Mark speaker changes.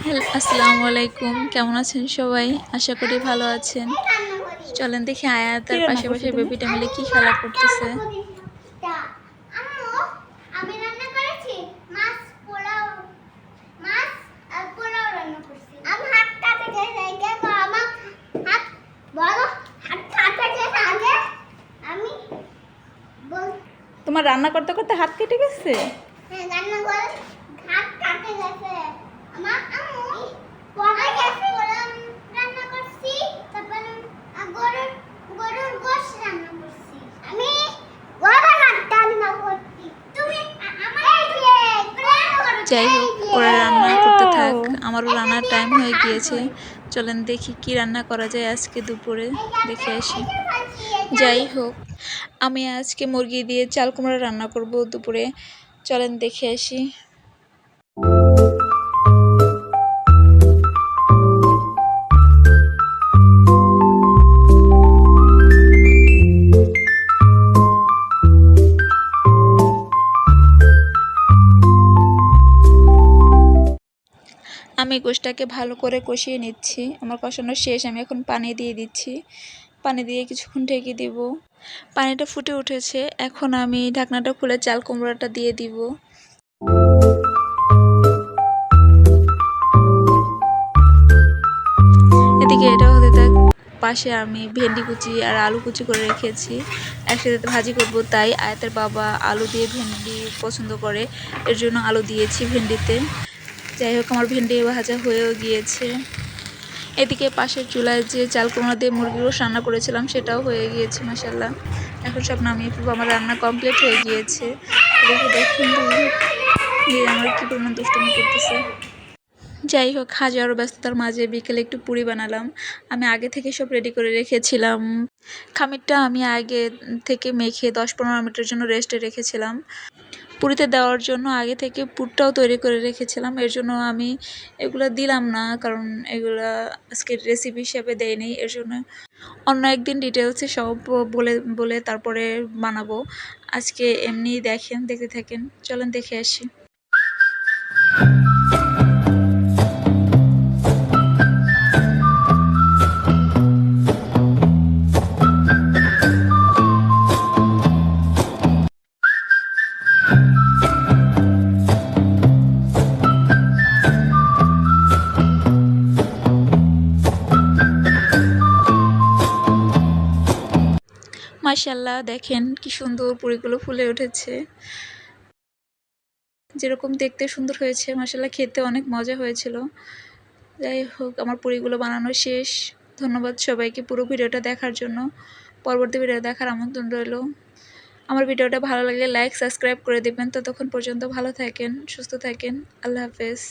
Speaker 1: Hello, আসসালামু আলাইকুম। কেমন আছেন সবাই? আশা করি ভালো আছেন। চলেন দেখি আয়াত
Speaker 2: কি
Speaker 1: আর
Speaker 2: রান্না
Speaker 1: পাশে
Speaker 2: করছো
Speaker 1: পাশে
Speaker 2: তুমি?
Speaker 1: বেবিটা মিলে কি খেলা করতেছে।
Speaker 3: আমি রান্না করেছি মাছ পোলাও, মাছ আর পোলাও রান্না করছি। আমি হাত কাটে গেছে দেখো আমার হাত বলো, হাত কাটে গেছে আগে আমি বল।
Speaker 2: তোমার রান্না করতে করতে হাত কেটে গেছে?
Speaker 3: হ্যাঁ, রান্না করে হাত কাটে গেছে আমার। আম্মু পরে গেছে রান্না করছি, তারপর গরুর গরুর গোশত রান্না করছি। আমি গরুর হাত রান্না করছি। তুমি আমার এই যে
Speaker 1: যাই হোক, ওরা রান্না করতে থাক, আমারও রান্নার টাইম হয়ে গিয়েছে। চলেন দেখি কি রান্না করা যায় আজকে দুপুরে, দেখে আসি। যাই হোক, আমি আজকে মুরগি দিয়ে চাল কুমড়া রান্না করব দুপুরে। চলেন দেখে আসি। আমি গোশটাকে ভালো করে কষিয়ে নিচ্ছি। আমার কষানো শেষ, আমি এখন পানি দিয়ে দিচ্ছি। পানি দিয়ে কিছুক্ষণ ঢেকে দিব। পানিটা ফুটে উঠেছে, এখন আমি ঢাকনাটা খুলে চাল কুমড়াটা দিয়ে দিব। এদিকে এটা হতে থাক, পাশে আমি ভেন্ডি কুচি আর আলু কুচি করে রেখেছি, একসাথে ভাজি করব। তাই আয়াতের বাবা আলু দিয়ে ভেন্ডি পছন্দ করে, এর জন্য আলু দিয়েছি ভেন্ডিতে। যাই হোক, আমার ভেন্ডি ভাজা হয়েও গিয়েছে। এদিকে পাশের চুলায় যে চাল কুমড়া দিয়ে মুরগির গোশত রান্না করেছিলাম সেটাও হয়ে গিয়েছে মাশাআল্লাহ। এখন সব নামিয়ে ফেলবো, আমার রান্না কমপ্লিট হয়ে গিয়েছে। এদিকে দেখুন আমার কি পরিমাণ দুষ্টুমি করতেছে। যাই হোক, হাজারো ব্যস্ততার মাঝে বিকেলে একটু পুরি বানালাম। আমি আগে থেকে সব রেডি করে রেখেছিলাম। খামিরটা আমি আগে থেকে মেখে 10-15 মিনিটের জন্য রেস্টে রেখেছিলাম। পুরিতে দেওয়ার জন্য আগে থেকে পুরটাও তৈরি করে রেখেছিলাম। এর জন্য আমি এগুলো দিলাম না, কারণ এগুলা আজকের রেসিপি হিসেবে দেয়নি। এর জন্য অন্য একদিন ডিটেলসে সব বলে বলে তারপরে বানাবো। আজকে এমনি দেখতে থাকেন। চলেন দেখে আসি। মাশাআল্লাহ, দেখেন কি সুন্দর পুরিগুলো ফুলে উঠেছে। যেরকম দেখতে সুন্দর হয়েছে, মাশাআল্লাহ খেতে অনেক মজা হয়েছিল। যাই হোক, আমার পুরিগুলো বানানো শেষ। ধন্যবাদ সবাইকে পুরো ভিডিওটা দেখার জন্য। পরবর্তী ভিডিও দেখার আমন্ত্রণ রইল। আমার ভিডিওটা ভালো লাগলে লাইক সাবস্ক্রাইব করে দেবেন। ততক্ষণ পর্যন্ত ভালো থাকেন, সুস্থ থাকেন। আল্লাহ হাফেজ।